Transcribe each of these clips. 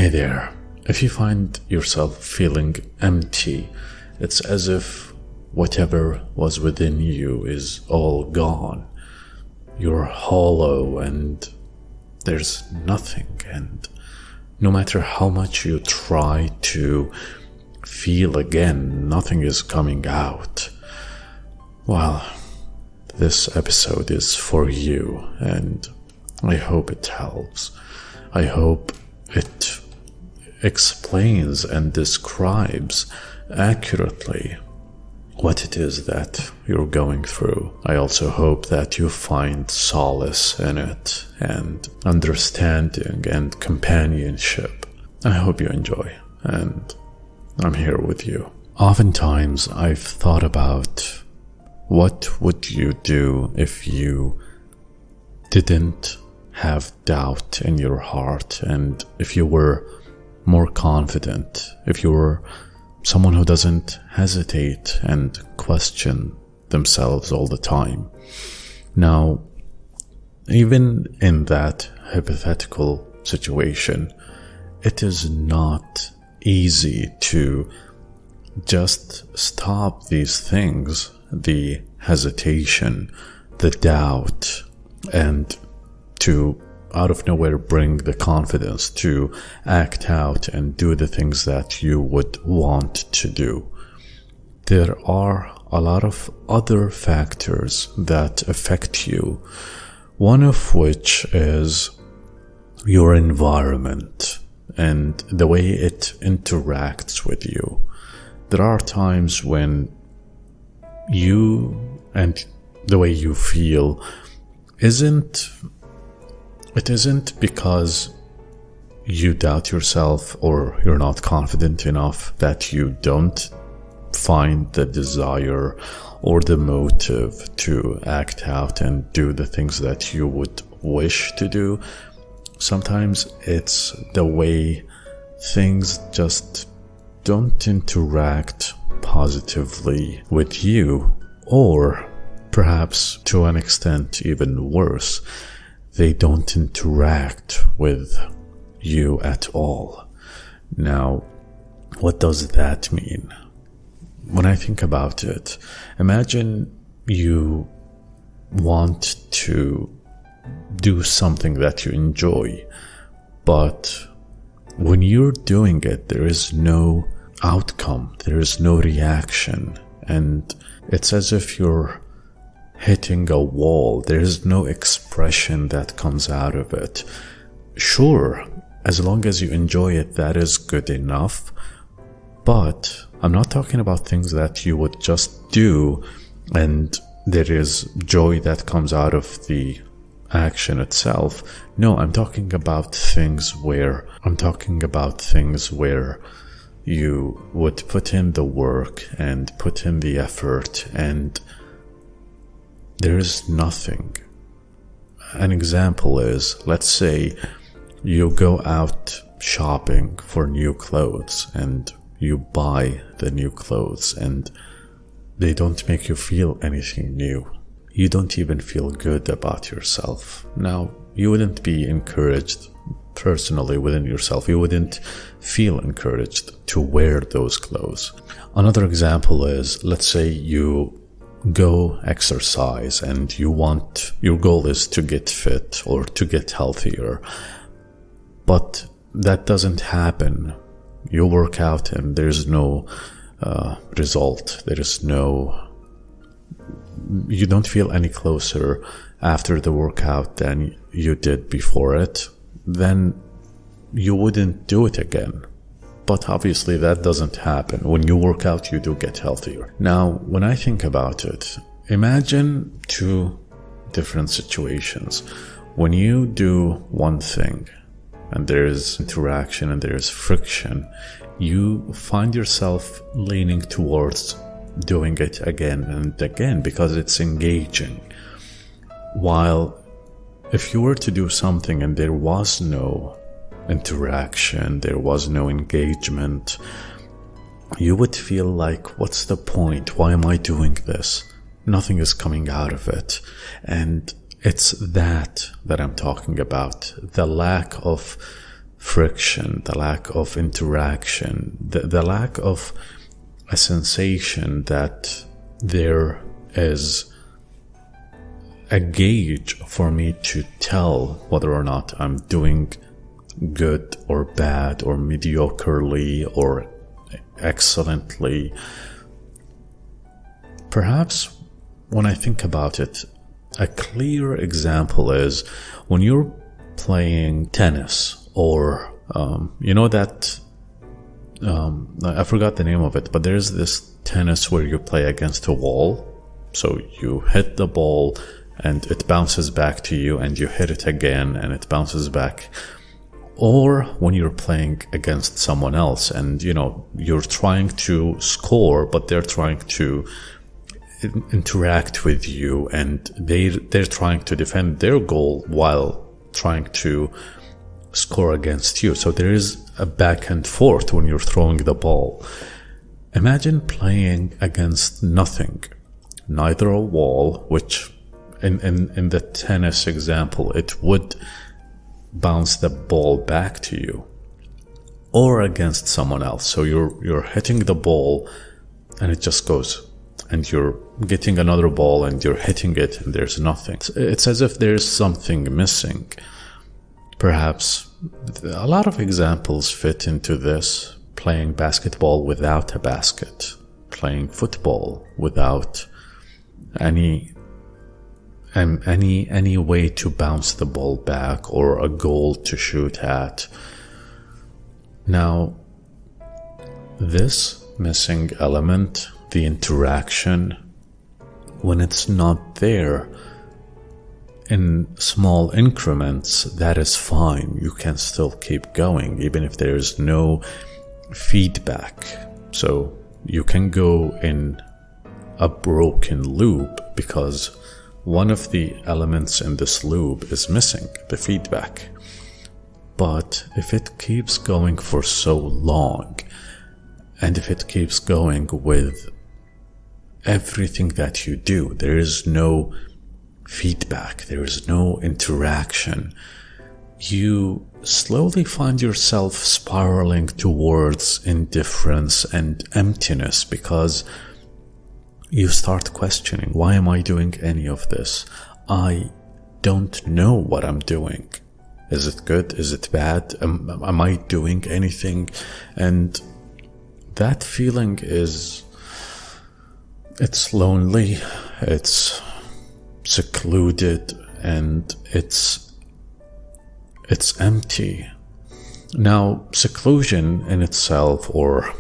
Hey there. If you find yourself feeling empty, it's as if whatever was within you is all gone. You're hollow and there's nothing, and no matter how much you try to feel again, nothing is coming out. Well, this episode is for you, and I hope it helps. I hope it explains and describes accurately what it is that you're going through. I also hope that you find solace in it and understanding and companionship. I hope you enjoy, and I'm here with you. Oftentimes I've thought about what would you do if you didn't have doubt in your heart, and if you were more confident, if you were someone who doesn't hesitate and question themselves all the time. Now, even in that hypothetical situation, it is not easy to just stop these things, the hesitation, the doubt, and to out of nowhere bring the confidence to act out and do the things that you would want to do. There are a lot of other factors that affect you, one of which is your environment and the way it interacts with you. There are times when you and the way you feel isn't because you doubt yourself or you're not confident enough that you don't find the desire or the motive to act out and do the things that you would wish to do. Sometimes it's the way things just don't interact positively with you, or perhaps to an extent even worse, they don't interact with you at all. Now, what does that mean? When I think about it, imagine you want to do something that you enjoy, but when you're doing it, there is no outcome, there is no reaction, and it's as if you're hitting a wall. There's no expression that comes out of it. Sure, as long as you enjoy it, that is good enough, but I'm not talking about things that you would just do and there is joy that comes out of the action itself. No, I'm talking about things where you would put in the work and put in the effort and there is nothing. An example is, let's say you go out shopping for new clothes and you buy the new clothes and they don't make you feel anything new. You don't even feel good about yourself. Now, you wouldn't be encouraged personally within yourself. You wouldn't feel encouraged to wear those clothes. Another example is, let's say you go exercise and your goal is to get fit or to get healthier, but that doesn't happen. You work out and there's no result. You don't feel any closer after the workout than you did before it. Then you wouldn't do it again. But obviously that doesn't happen. When you work out, you do get healthier. Now, when I think about it, imagine two different situations. When you do one thing and there is interaction and there is friction, you find yourself leaning towards doing it again and again because it's engaging. While if you were to do something and there was no interaction, there was no engagement, you would feel like, what's the point? Why am I doing this? Nothing is coming out of it. And it's that I'm talking about, the lack of friction, the lack of interaction, the lack of a sensation that there is a gauge for me to tell whether or not I'm doing good or bad or mediocrely or excellently. Perhaps when I think about it, a clear example is when you're playing tennis or I forgot the name of it, but there's this tennis where you play against a wall. So you hit the ball and it bounces back to you, and you hit it again and it bounces back. Or when you're playing against someone else and you're trying to score, but they're trying to interact with you, and they're trying to defend their goal while trying to score against you. So there is a back and forth when you're throwing the ball. Imagine playing against nothing, neither a wall, which in the tennis example, it would bounce the ball back to you, or against someone else. So you're hitting the ball and it just goes, and you're getting another ball and you're hitting it and there's nothing. It's as if there's something missing. Perhaps a lot of examples fit into this: playing basketball without a basket, playing football without any way to bounce the ball back or a goal to shoot at. Now, this missing element, the interaction, when it's not there in small increments, that is fine. You can still keep going, even if there's no feedback. So you can go in a broken loop because one of the elements in this loop is missing, the feedback. But if it keeps going for so long, and if it keeps going with everything that you do, there is no feedback, there is no interaction, you slowly find yourself spiraling towards indifference and emptiness, because you start questioning, why am I doing any of this? I don't know what I'm doing. Is it good? Is it bad? Am I doing anything? And that feeling it's lonely, it's secluded, and it's empty. Now, seclusion in itself, or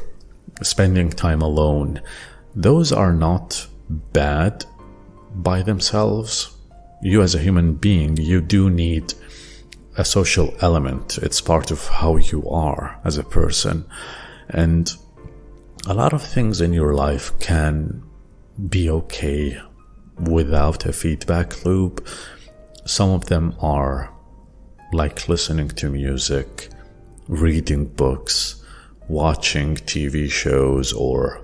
spending time alone, those are not bad by themselves. You as a human being, you do need a social element. It's part of how you are as a person. And a lot of things in your life can be okay without a feedback loop. Some of them are like listening to music, reading books, watching TV shows, or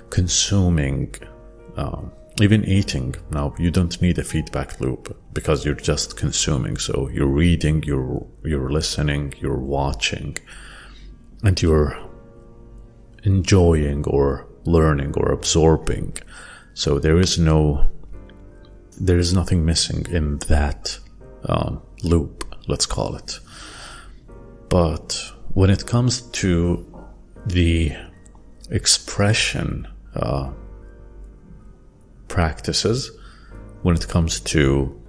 consuming, even eating. Now, you don't need a feedback loop because you're just consuming. So you're reading, you're listening, you're watching, and you're enjoying or learning or absorbing. So there is nothing missing in that loop, let's call it. But when it comes to the expression practices, when it comes to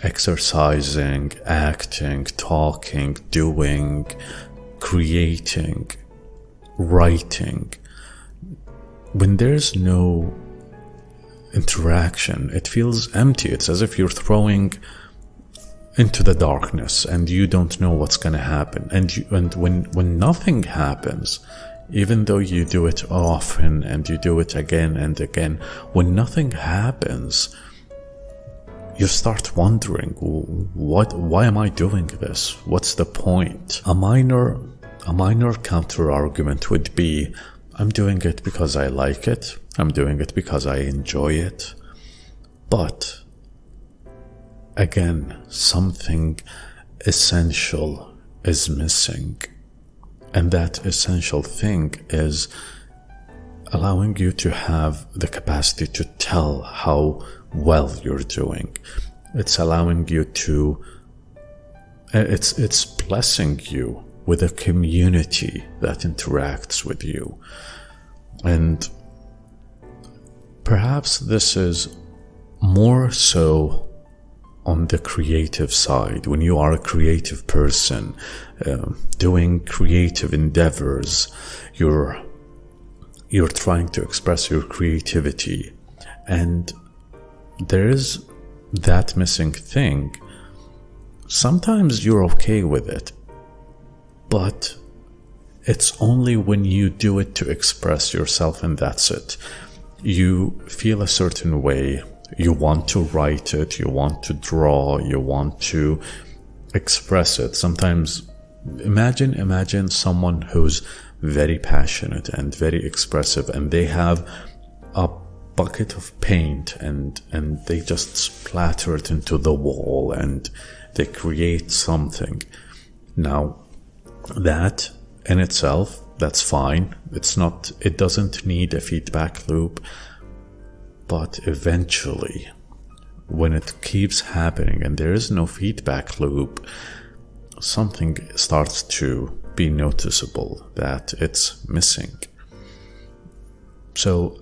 exercising, acting, talking, doing, creating, writing, when there's no interaction, it feels empty. It's as if you're throwing into the darkness and you don't know what's going to happen. And when nothing happens, even though you do it often and you do it again and again, when nothing happens, you start wondering, why am I doing this? What's the point? A minor counter argument would be, I'm doing it because I like it. I'm doing it because I enjoy it. But again, something essential is missing. And that essential thing is allowing you to have the capacity to tell how well you're doing. It's allowing you to, it's blessing you with a community that interacts with you. And perhaps this is more so on the creative side. When you are a creative person, doing creative endeavors, you're trying to express your creativity, and there is that missing thing. Sometimes you're okay with it, but it's only when you do it to express yourself, and that's it. You feel a certain way, you want to write it, you want to draw, you want to express it. Sometimes imagine someone who's very passionate and very expressive, and they have a bucket of paint and they just splatter it into the wall and they create something. Now that in itself, that's fine. It doesn't need a feedback loop. But eventually, when it keeps happening and there is no feedback loop, something starts to be noticeable that it's missing. So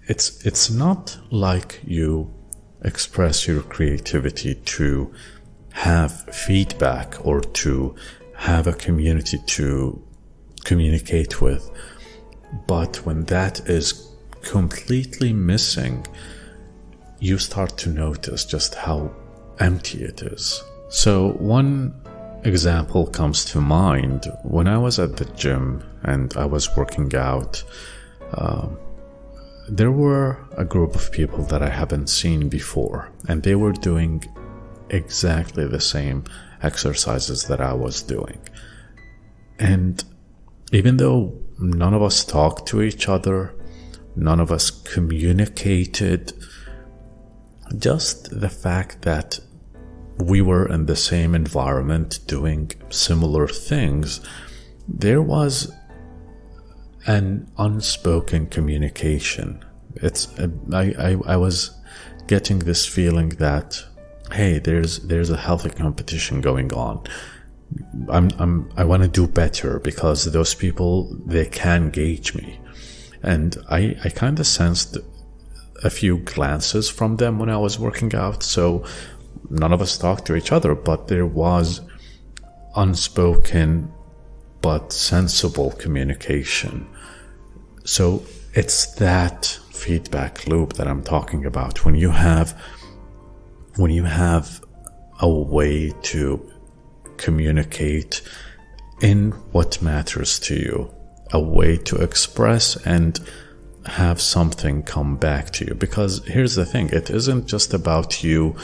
it's not like you express your creativity to have feedback or to have a community to communicate with. But when that is completely missing, you start to notice just how empty it is. So one example comes to mind. When I was at the gym and I was working out, there were a group of people that I haven't seen before, and they were doing exactly the same exercises that I was doing. And even though none of us talked to each other, none of us communicated, just the fact that we were in the same environment doing similar things, there was an unspoken communication. I was getting this feeling that, hey, there's a healthy competition going on. I want to do better because those people, they can gauge me. And I kind of sensed a few glances from them when I was working out. So none of us talked to each other, but there was unspoken but sensible communication. So it's that feedback loop that I'm talking about. When you have a way to communicate in what matters to you, a way to express and have something come back to you. Because here's the thing, it isn't just about you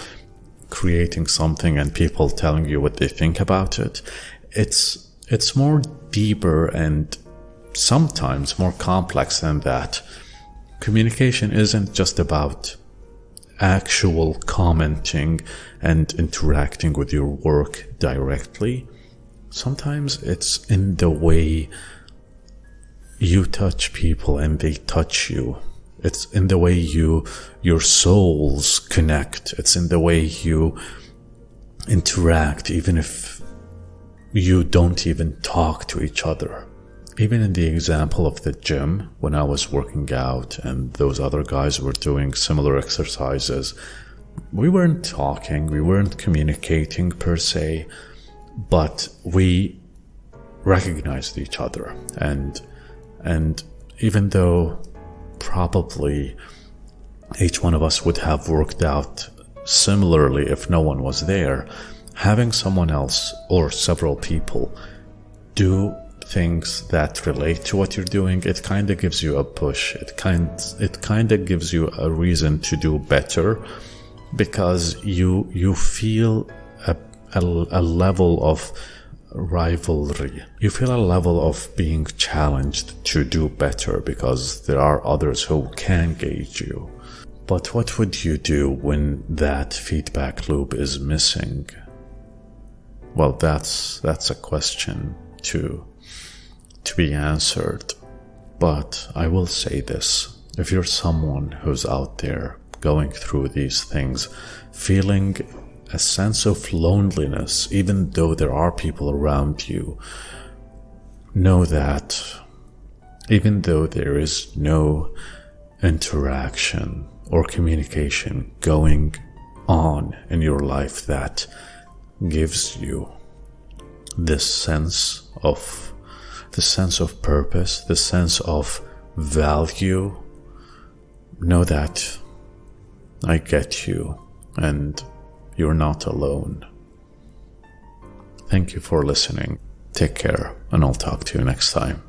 creating something and people telling you what they think about it. It's more deeper and sometimes more complex than that. Communication isn't just about actual commenting and interacting with your work directly. Sometimes it's in the way you touch people and they touch you. It's in the way your souls connect. It's in the way you interact, even if you don't even talk to each other. Even in the example of the gym, when I was working out and those other guys were doing similar exercises, we weren't talking, we weren't communicating per se, but we recognized each other. And even though probably each one of us would have worked out similarly if no one was there, having someone else or several people do things that relate to what you're doing, it kind of gives you a push. It kind of gives you a reason to do better, because you feel a level of rivalry. You feel a level of being challenged to do better because there are others who can gauge you. But what would you do when that feedback loop is missing? Well, that's a question to be answered. But I will say this: if you're someone who's out there going through these things, feeling a sense of loneliness, even though there are people around you, know that even though there is no interaction or communication going on in your life that gives you this sense of purpose, the sense of value, know that I get you and you're not alone. Thank you for listening. Take care, and I'll talk to you next time.